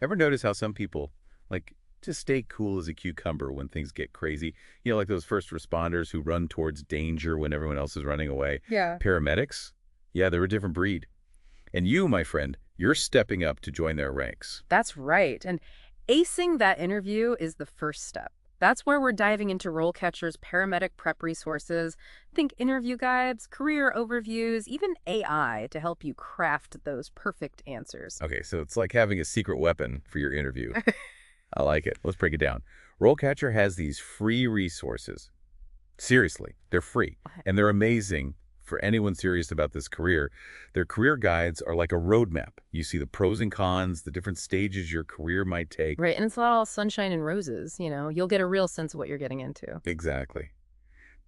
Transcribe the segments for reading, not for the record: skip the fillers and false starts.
Ever notice how some people, like, just stay cool as a cucumber when things get crazy? You know, like those first responders who run towards danger when everyone else is running away. Yeah. Paramedics? Yeah, they're a different breed. And you, my friend, you're stepping up to join their ranks. That's right. And acing that interview is the first step. That's where we're diving into RoleCatcher's paramedic prep resources. Think interview guides, career overviews, even AI to help you craft those perfect answers. Okay, so it's like having a secret weapon for your interview. I like it. Let's break it down. RoleCatcher has these free resources. Seriously, they're free. And they're amazing for anyone serious about this career. Their career guides are like a roadmap. You see the pros and cons, the different stages your career might take. Right, and it's not all sunshine and roses, you know. You'll get a real sense of what you're getting into. Exactly.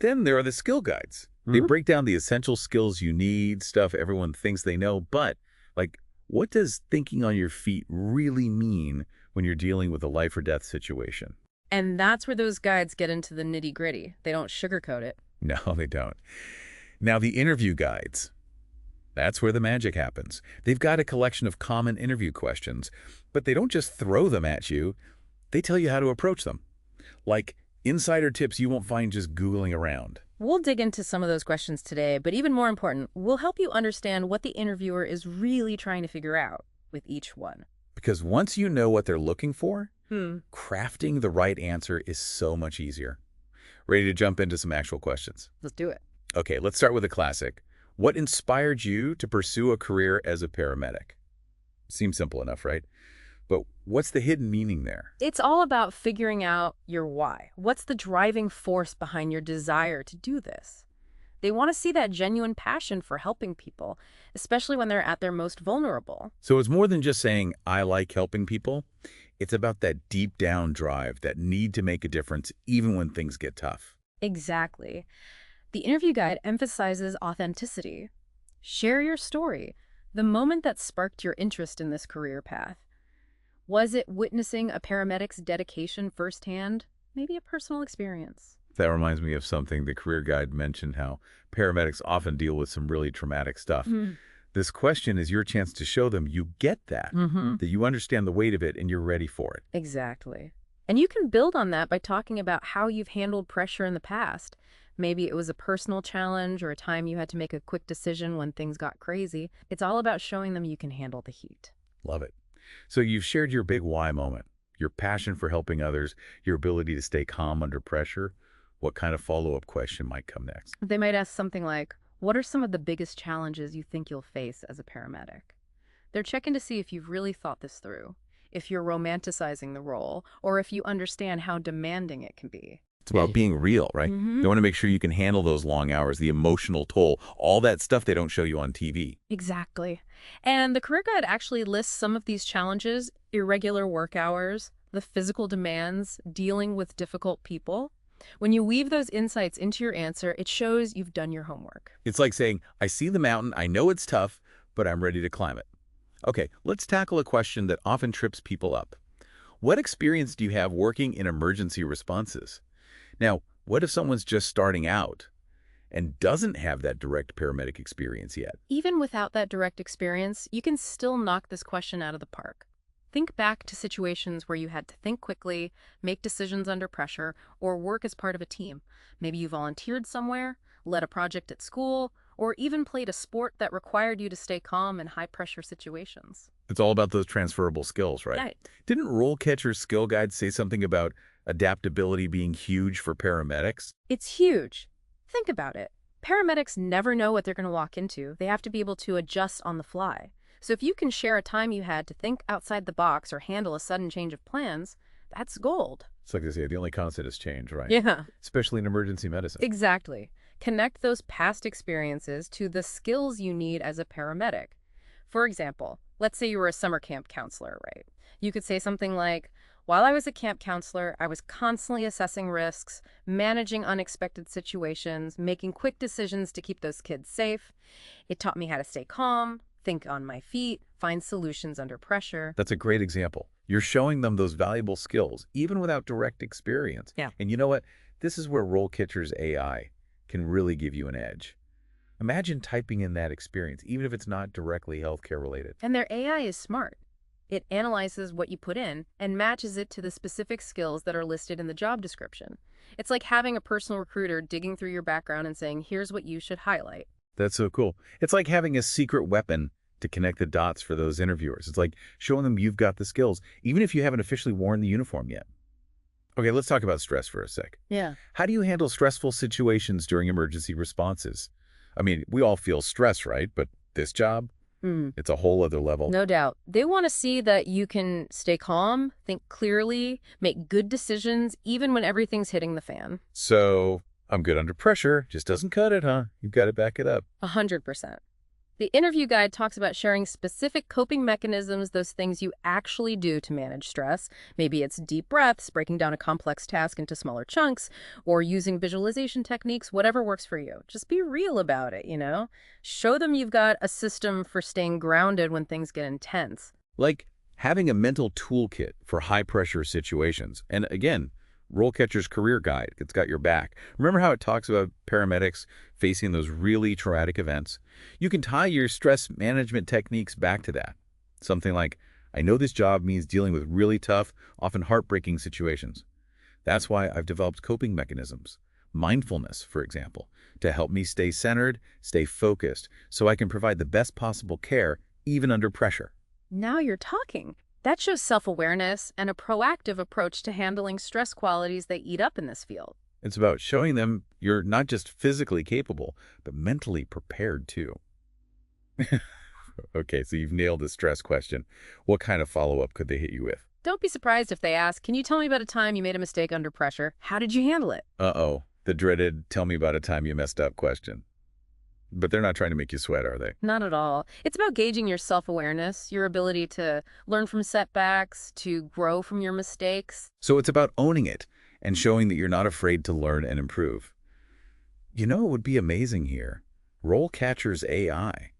Then there are the skill guides. They break down the essential skills you need, stuff everyone thinks they know, but, like, what does thinking on your feet really mean when you're dealing with a life or death situation? And that's where those guides get into the nitty-gritty. They don't sugarcoat it. No, they don't. Now, the interview guides, that's where the magic happens. They've got a collection of common interview questions, but they don't just throw them at you. They tell you how to approach them. Like insider tips you won't find just Googling around. We'll dig into some of those questions today, but even more important, we'll help you understand what the interviewer is really trying to figure out with each one. Because once you know what they're looking for, Hmm. crafting the right answer is so much easier. Ready to jump into some actual questions? Let's do it. Okay, let's start with a classic. What inspired you to pursue a career as a paramedic? Seems simple enough, right? But what's the hidden meaning there? It's all about figuring out your why. What's the driving force behind your desire to do this? They want to see that genuine passion for helping people, especially when they're at their most vulnerable. So it's more than just saying, I like helping people. It's about that deep down drive, that need to make a difference even when things get tough. Exactly. The interview guide emphasizes authenticity. Share your story, the moment that sparked your interest in this career path. Was it witnessing a paramedic's dedication firsthand? Maybe a personal experience. That reminds me of something the career guide mentioned, how paramedics often deal with some really traumatic stuff. This question is your chance to show them you get that, Mm-hmm. that you understand the weight of it and you're ready for it. Exactly. And you can build on that by talking about how you've handled pressure in the past. Maybe it was a personal challenge or a time you had to make a quick decision when things got crazy. It's all about showing them you can handle the heat. Love it. So you've shared your big why moment, your passion for helping others, your ability to stay calm under pressure. What kind of follow-up question might come next? They might ask something like, what are some of the biggest challenges you think you'll face as a paramedic? They're checking to see if you've really thought this through, if you're romanticizing the role, or if you understand how demanding it can be. It's about being real, right? Mm-hmm. They want to make sure you can handle those long hours, the emotional toll, all that stuff they don't show you on TV. Exactly. And the career guide actually lists some of these challenges: irregular work hours, the physical demands, dealing with difficult people. When you weave those insights into your answer, it shows you've done your homework. It's like saying, I see the mountain, I know it's tough, but I'm ready to climb it. Okay, let's tackle a question that often trips people up. What experience do you have working in emergency responses? Now, what if someone's just starting out and doesn't have that direct paramedic experience yet? Even without that direct experience, you can still knock this question out of the park. Think back to situations where you had to think quickly, make decisions under pressure, or work as part of a team. Maybe you volunteered somewhere, led a project at school, or even played a sport that required you to stay calm in high-pressure situations. It's all about those transferable skills, right? Right. Didn't RoleCatcher's skill guide say something about adaptability being huge for paramedics? It's huge. Think about it. Paramedics never know what they're going to walk into. They have to be able to adjust on the fly. So if you can share a time you had to think outside the box or handle a sudden change of plans, that's gold. It's like they say, the only constant is change, right? Yeah, Especially in emergency medicine. exactly. Connect those past experiences to the skills you need as a paramedic. For example, let's say you were a summer camp counselor, right? You could say something like, while I was a camp counselor, I was constantly assessing risks, managing unexpected situations, making quick decisions to keep those kids safe. It taught me how to stay calm, think on my feet, find solutions under pressure. That's a great example. You're showing them those valuable skills, even without direct experience. Yeah. And you know what? This is where RoleCatcher's AI can really give you an edge. Imagine typing in that experience, even if it's not directly healthcare related. And their AI is smart. It analyzes what you put in and matches it to the specific skills that are listed in the job description. It's like having a personal recruiter digging through your background and saying, here's what you should highlight. That's so cool. It's like having a secret weapon to connect the dots for those interviewers. It's like showing them you've got the skills, even if you haven't officially worn the uniform yet. Okay, let's talk about stress for a sec. Yeah. How do you handle stressful situations during emergency responses? I mean, we all feel stress, right? But this job, it's a whole other level. No doubt. They want to see that you can stay calm, think clearly, make good decisions, even when everything's hitting the fan. So, I'm good under pressure. Just doesn't cut it, huh? You've got to back it up. 100%. The interview guide talks about sharing specific coping mechanisms, those things you actually do to manage stress. Maybe it's deep breaths, breaking down a complex task into smaller chunks, or using visualization techniques, whatever works for you. Just be real about it, you know? Show them you've got a system for staying grounded when things get intense. Like having a mental toolkit for high-pressure situations. And again, RoleCatcher's Career Guide, it's got your back. Remember how it talks about paramedics facing those really traumatic events? You can tie your stress management techniques back to that. Something like, I know this job means dealing with really tough, often heartbreaking situations. That's why I've developed coping mechanisms. Mindfulness, for example, to help me stay centered, stay focused, so I can provide the best possible care, even under pressure. Now you're talking. That shows self-awareness and a proactive approach to handling stress qualities that eat up in this field. It's about showing them you're not just physically capable, but mentally prepared too. Okay, so you've nailed the stress question. What kind of follow-up could they hit you with? Don't be surprised if they ask, can you tell me about a time you made a mistake under pressure? How did you handle it? Uh-oh, the dreaded tell me about a time you messed up question. But they're not trying to make you sweat, are they? Not at all. It's about gauging your self-awareness, your ability to learn from setbacks, to grow from your mistakes. So it's about owning it and showing that you're not afraid to learn and improve. You know what would be amazing here? RoleCatcher's AI.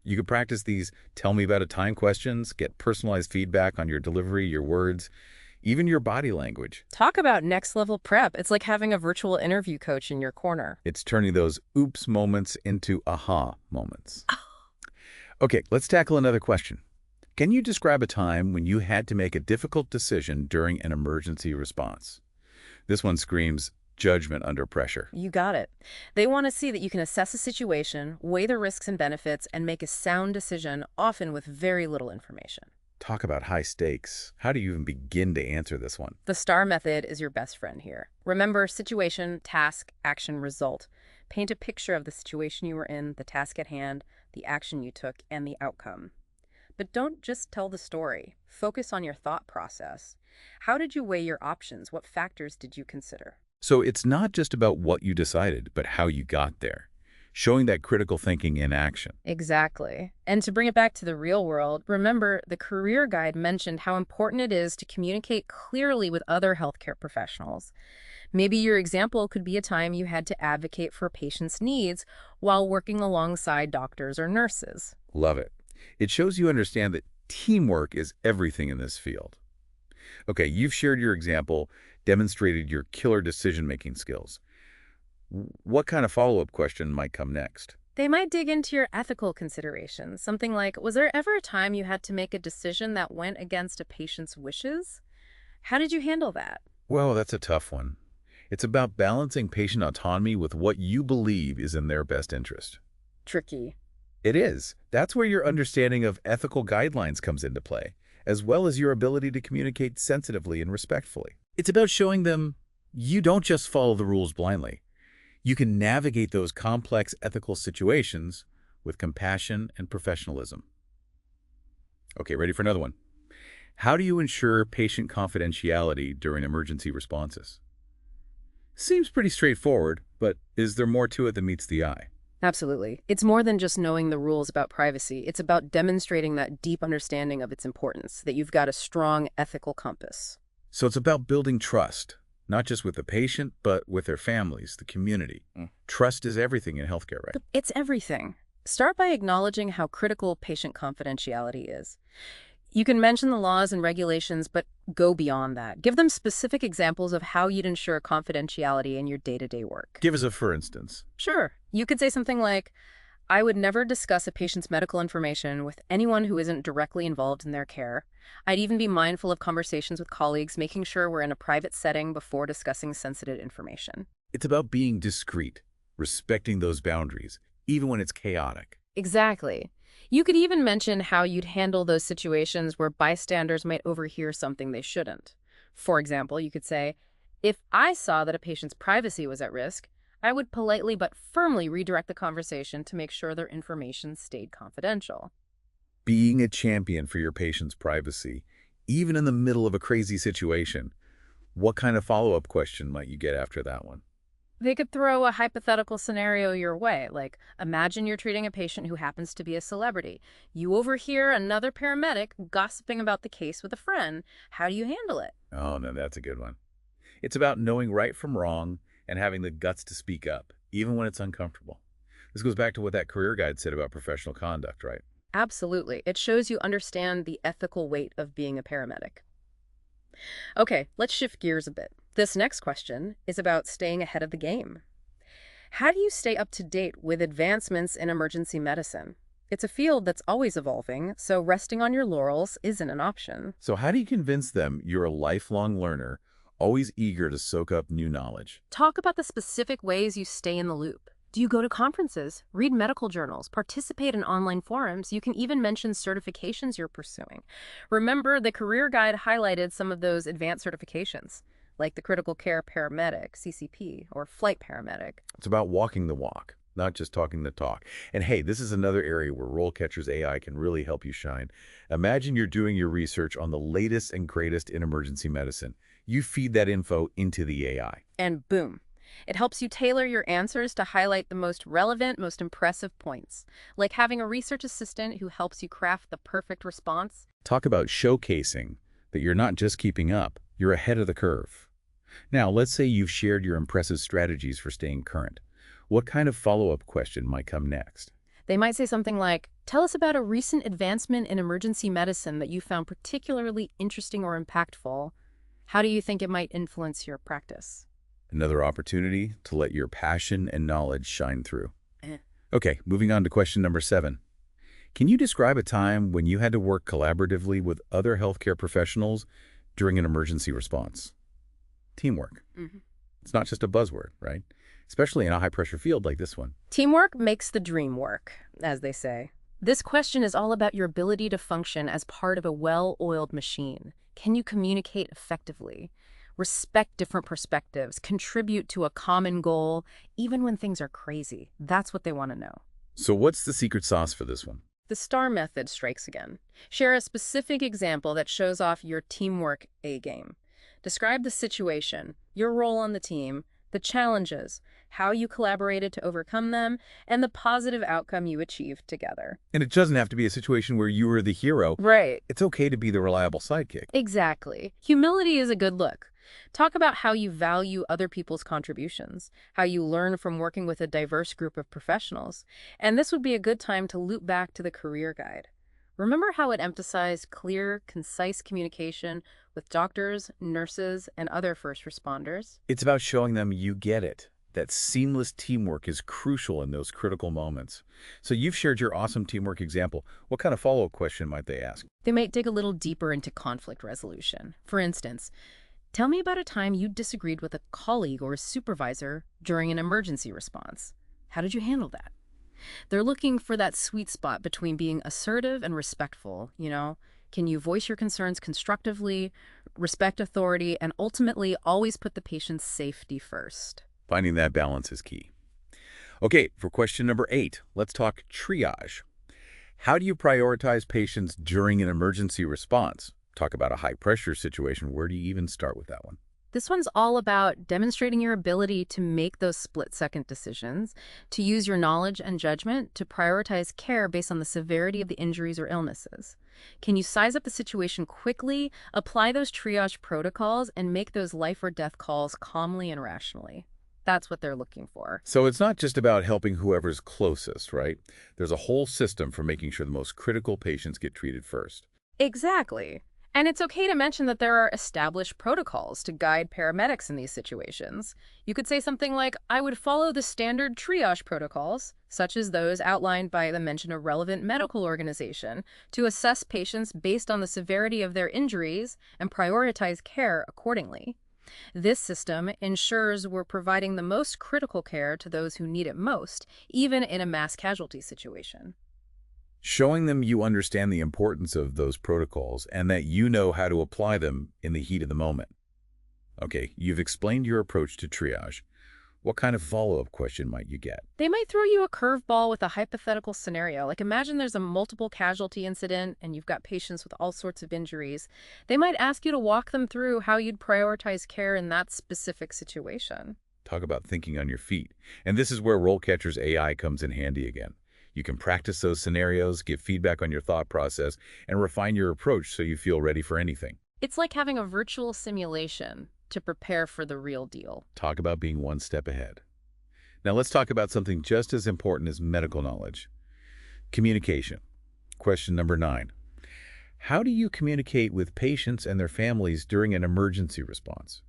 You could practice these tell me about a time questions, get personalized feedback on your delivery, your words, even your body language. Talk about next-level prep. It's like having a virtual interview coach in your corner. It's turning those oops moments into aha moments. Okay, let's tackle another question. Can you describe a time when you had to make a difficult decision during an emergency response? This one screams judgment under pressure. You got it. They want to see that you can assess a situation, weigh the risks and benefits, and make a sound decision, often with very little information. Talk about high stakes. How do you even begin to answer this one? The STAR method is your best friend here. Remember situation, task, action, result. Paint a picture of the situation you were in, the task at hand, the action you took, and the outcome. But don't just tell the story. Focus on your thought process. How did you weigh your options? What factors did you consider? So it's not just about what you decided, but how you got there. Showing that critical thinking in action. Exactly. And to bring it back to the real world, remember the career guide mentioned how important it is to communicate clearly with other healthcare professionals. Maybe your example could be a time you had to advocate for a patient's needs while working alongside doctors or nurses. Love it. It shows you understand that teamwork is everything in this field. Okay, you've shared your example, demonstrated your killer decision-making skills. What kind of follow-up question might come next? They might dig into your ethical considerations. Something like, was there ever a time you had to make a decision that went against a patient's wishes? How did you handle that? Well, that's a tough one. It's about balancing patient autonomy with what you believe is in their best interest. Tricky. It is. That's where your understanding of ethical guidelines comes into play, as well as your ability to communicate sensitively and respectfully. It's about showing them you don't just follow the rules blindly. You can navigate those complex ethical situations with compassion and professionalism. Okay, ready for another one. How do you ensure patient confidentiality during emergency responses? Seems pretty straightforward, but is there more to it than meets the eye? Absolutely. It's more than just knowing the rules about privacy. It's about demonstrating that deep understanding of its importance, that you've got a strong ethical compass. So it's about building trust, not just with the patient, but with their families, the community. Trust is everything in healthcare, right? It's everything. Start by acknowledging how critical patient confidentiality is. You can mention the laws and regulations, but go beyond that. Give them specific examples of how you'd ensure confidentiality in your day-to-day work. Give us a for instance. Sure. You could say something like, I would never discuss a patient's medical information with anyone who isn't directly involved in their care. I'd even be mindful of conversations with colleagues, making sure we're in a private setting before discussing sensitive information. It's about being discreet, respecting those boundaries, even when it's chaotic. Exactly. You could even mention how you'd handle those situations where bystanders might overhear something they shouldn't. For example, you could say, if I saw that a patient's privacy was at risk, I would politely but firmly redirect the conversation to make sure their information stayed confidential. Being a champion for your patient's privacy, even in the middle of a crazy situation. What kind of follow-up question might you get after that one? They could throw a hypothetical scenario your way, like imagine you're treating a patient who happens to be a celebrity. You overhear another paramedic gossiping about the case with a friend. How do you handle it? Oh, no, that's a good one. It's about knowing right from wrong and having the guts to speak up, even when it's uncomfortable. This goes back to what that career guide said about professional conduct, right? Absolutely. It shows you understand the ethical weight of being a paramedic. Okay, let's shift gears a bit. This next question is about staying ahead of the game. How do you stay up to date with advancements in emergency medicine? It's a field that's always evolving, so resting on your laurels isn't an option. So how do you convince them you're a lifelong learner, always eager to soak up new knowledge? Talk about the specific ways you stay in the loop. Do you go to conferences, read medical journals, participate in online forums? You can even mention certifications you're pursuing. Remember, the career guide highlighted some of those advanced certifications, like the Critical Care Paramedic, CCP, or Flight Paramedic. It's about walking the walk, not just talking the talk. And hey, this is another area where RoleCatcher's AI can really help you shine. Imagine you're doing your research on the latest and greatest in emergency medicine. You feed that info into the AI. And boom. It helps you tailor your answers to highlight the most relevant, most impressive points, like having a research assistant who helps you craft the perfect response. Talk about showcasing that you're not just keeping up, you're ahead of the curve. Now, let's say you've shared your impressive strategies for staying current. What kind of follow-up question might come next? They might say something like, tell us about a recent advancement in emergency medicine that you found particularly interesting or impactful. How do you think it might influence your practice? Another opportunity to let your passion and knowledge shine through. Okay, moving on to question number 7. Can you describe a time when you had to work collaboratively with other healthcare professionals during an emergency response? Teamwork. It's not just a buzzword, right? Especially in a high-pressure field like this one. Teamwork makes the dream work, as they say. This question is all about your ability to function as part of a well-oiled machine. Can you communicate effectively? Respect different perspectives, contribute to a common goal, even when things are crazy. That's what they want to know. So what's the secret sauce for this one? The STAR method strikes again. Share a specific example that shows off your teamwork A-game. Describe the situation, your role on the team, the challenges, how you collaborated to overcome them, and the positive outcome you achieved together. And it doesn't have to be a situation where you were the hero. Right. It's okay to be the reliable sidekick. Exactly. Humility is a good look. Talk about how you value other people's contributions, how you learn from working with a diverse group of professionals. And this would be a good time to loop back to the career guide. Remember how it emphasized clear, concise communication with doctors, nurses, and other first responders? It's about showing them you get it, that seamless teamwork is crucial in those critical moments. So you've shared your awesome teamwork example. What kind of follow-up question might they ask? They might dig a little deeper into conflict resolution. For instance, tell me about a time you disagreed with a colleague or a supervisor during an emergency response. How did you handle that? They're looking for that sweet spot between being assertive and respectful, you know? Can you voice your concerns constructively, respect authority, and ultimately always put the patient's safety first? Finding that balance is key. Okay, for question number 8, let's talk triage. How do you prioritize patients during an emergency response? Talk about a high-pressure situation. Where do you even start with that one? This one's all about demonstrating your ability to make those split-second decisions, to use your knowledge and judgment to prioritize care based on the severity of the injuries or illnesses. Can you size up the situation quickly, apply those triage protocols, and make those life or death calls calmly and rationally? That's what they're looking for. So it's not just about helping whoever's closest, right? There's a whole system for making sure the most critical patients get treated first. Exactly. And it's okay to mention that there are established protocols to guide paramedics in these situations. You could say something like, I would follow the standard triage protocols, such as those outlined by the mention of relevant medical organization, to assess patients based on the severity of their injuries and prioritize care accordingly. This system ensures we're providing the most critical care to those who need it most, even in a mass casualty situation. Showing them you understand the importance of those protocols and that you know how to apply them in the heat of the moment. Okay, you've explained your approach to triage. What kind of follow-up question might you get? They might throw you a curveball with a hypothetical scenario. Like imagine there's a multiple casualty incident and you've got patients with all sorts of injuries. They might ask you to walk them through how you'd prioritize care in that specific situation. Talk about thinking on your feet. And this is where RoleCatcher's AI comes in handy again. You can practice those scenarios, give feedback on your thought process, and refine your approach so you feel ready for anything. It's like having a virtual simulation to prepare for the real deal. Talk about being one step ahead. Now let's talk about something just as important as medical knowledge. Communication. Question number 9. How do you communicate with patients and their families during an emergency response?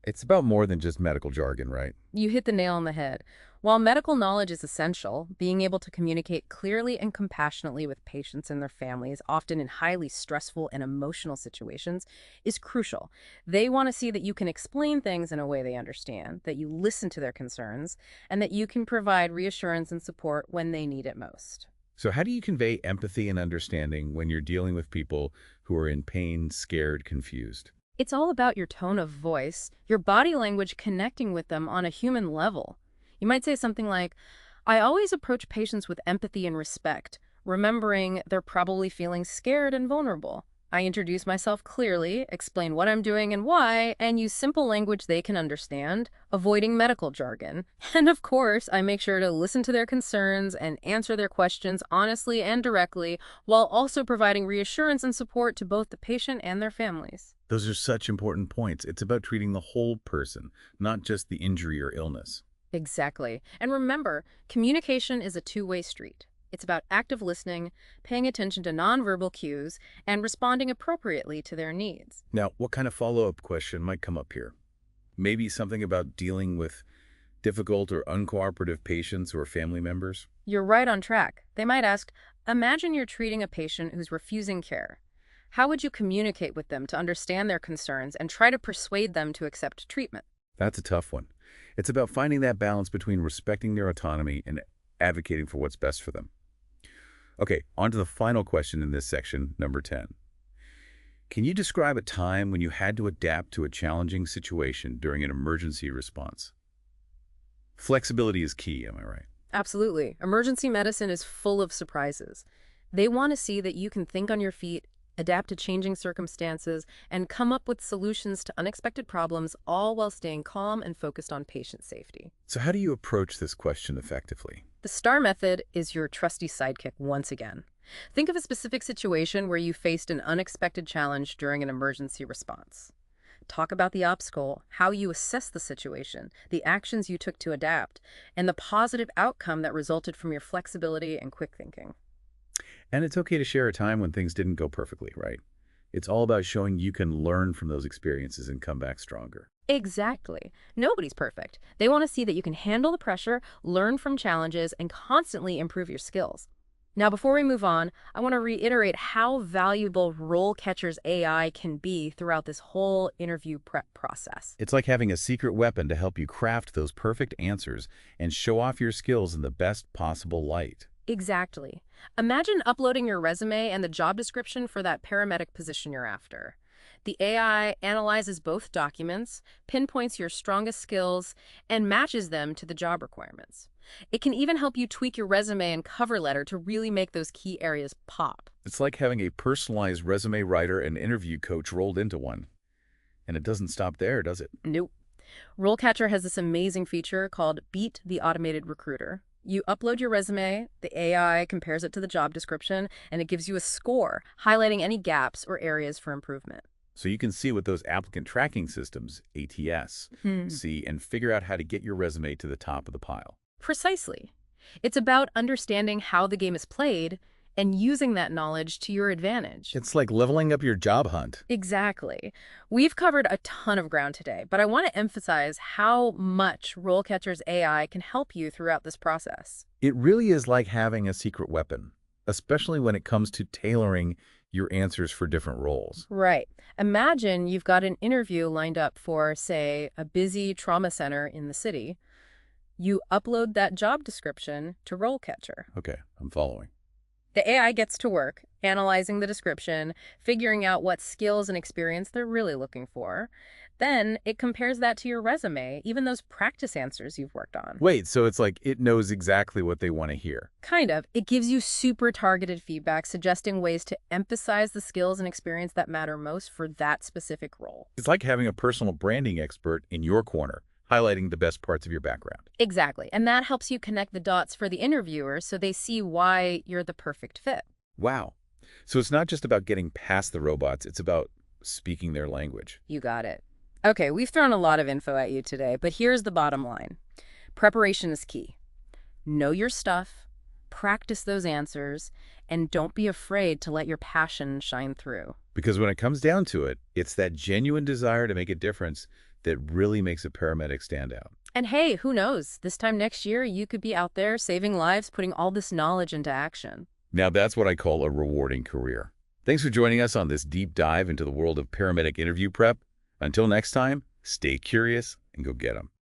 It's about more than just medical jargon, right? You hit the nail on the head. While medical knowledge is essential, being able to communicate clearly and compassionately with patients and their families, often in highly stressful and emotional situations, is crucial. They want to see that you can explain things in a way they understand, that you listen to their concerns, and that you can provide reassurance and support when they need it most. So how do you convey empathy and understanding when you're dealing with people who are in pain, scared, confused? It's all about your tone of voice, your body language connecting with them on a human level. You might say something like, I always approach patients with empathy and respect, remembering they're probably feeling scared and vulnerable. I introduce myself clearly, explain what I'm doing and why, and use simple language they can understand, avoiding medical jargon. And of course, I make sure to listen to their concerns and answer their questions honestly and directly, while also providing reassurance and support to both the patient and their families. Those are such important points. It's about treating the whole person, not just the injury or illness. Exactly. And remember, communication is a two-way street. It's about active listening, paying attention to nonverbal cues, and responding appropriately to their needs. Now, what kind of follow-up question might come up here? Maybe something about dealing with difficult or uncooperative patients or family members? You're right on track. They might ask, imagine you're treating a patient who's refusing care. How would you communicate with them to understand their concerns and try to persuade them to accept treatment? That's a tough one. It's about finding that balance between respecting their autonomy and advocating for what's best for them. Okay, on to the final question in this section, number 10. Can you describe a time when you had to adapt to a challenging situation during an emergency response? Flexibility is key, am I right? Absolutely. Emergency medicine is full of surprises. They want to see that you can think on your feet, adapt to changing circumstances, and come up with solutions to unexpected problems, all while staying calm and focused on patient safety. So how do you approach this question effectively? The STAR method is your trusty sidekick once again. Think of a specific situation where you faced an unexpected challenge during an emergency response. Talk about the obstacle, how you assessed the situation, the actions you took to adapt, and the positive outcome that resulted from your flexibility and quick thinking. And it's okay to share a time when things didn't go perfectly, right? It's all about showing you can learn from those experiences and come back stronger. Exactly. Nobody's perfect. They want to see that you can handle the pressure, learn from challenges, and constantly improve your skills. Now, before we move on, I want to reiterate how valuable RoleCatcher's AI can be throughout this whole interview prep process. It's like having a secret weapon to help you craft those perfect answers and show off your skills in the best possible light. Exactly. Imagine uploading your resume and the job description for that paramedic position you're after. The AI analyzes both documents, pinpoints your strongest skills, and matches them to the job requirements. It can even help you tweak your resume and cover letter to really make those key areas pop. It's like having a personalized resume writer and interview coach rolled into one. And it doesn't stop there, does it? Nope. RoleCatcher has this amazing feature called Beat the Automated Recruiter. You upload your resume, the AI compares it to the job description, and it gives you a score, highlighting any gaps or areas for improvement. So you can see what those applicant tracking systems, ATS, see and figure out how to get your resume to the top of the pile. Precisely. It's about understanding how the game is played and using that knowledge to your advantage. It's like leveling up your job hunt. Exactly. We've covered a ton of ground today, but I want to emphasize how much RoleCatcher's AI can help you throughout this process. It really is like having a secret weapon, especially when it comes to tailoring your answers for different roles. Right. Imagine you've got an interview lined up for, say, a busy trauma center in the city. You upload that job description to RoleCatcher. Okay, I'm following. The AI gets to work, analyzing the description, figuring out what skills and experience they're really looking for. Then it compares that to your resume, even those practice answers you've worked on. Wait, so it's like it knows exactly what they want to hear. Kind of. It gives you super targeted feedback, suggesting ways to emphasize the skills and experience that matter most for that specific role. It's like having a personal branding expert in your corner, highlighting the best parts of your background. Exactly. And that helps you connect the dots for the interviewer so they see why you're the perfect fit. Wow. So it's not just about getting past the robots, it's about speaking their language. You got it. Okay, we've thrown a lot of info at you today, but here's the bottom line. Preparation is key. Know your stuff, practice those answers, and don't be afraid to let your passion shine through. Because when it comes down to it, it's that genuine desire to make a difference that really makes a paramedic stand out. And hey, who knows? This time next year, you could be out there saving lives, putting all this knowledge into action. Now that's what I call a rewarding career. Thanks for joining us on this deep dive into the world of paramedic interview prep. Until next time, stay curious and go get 'em.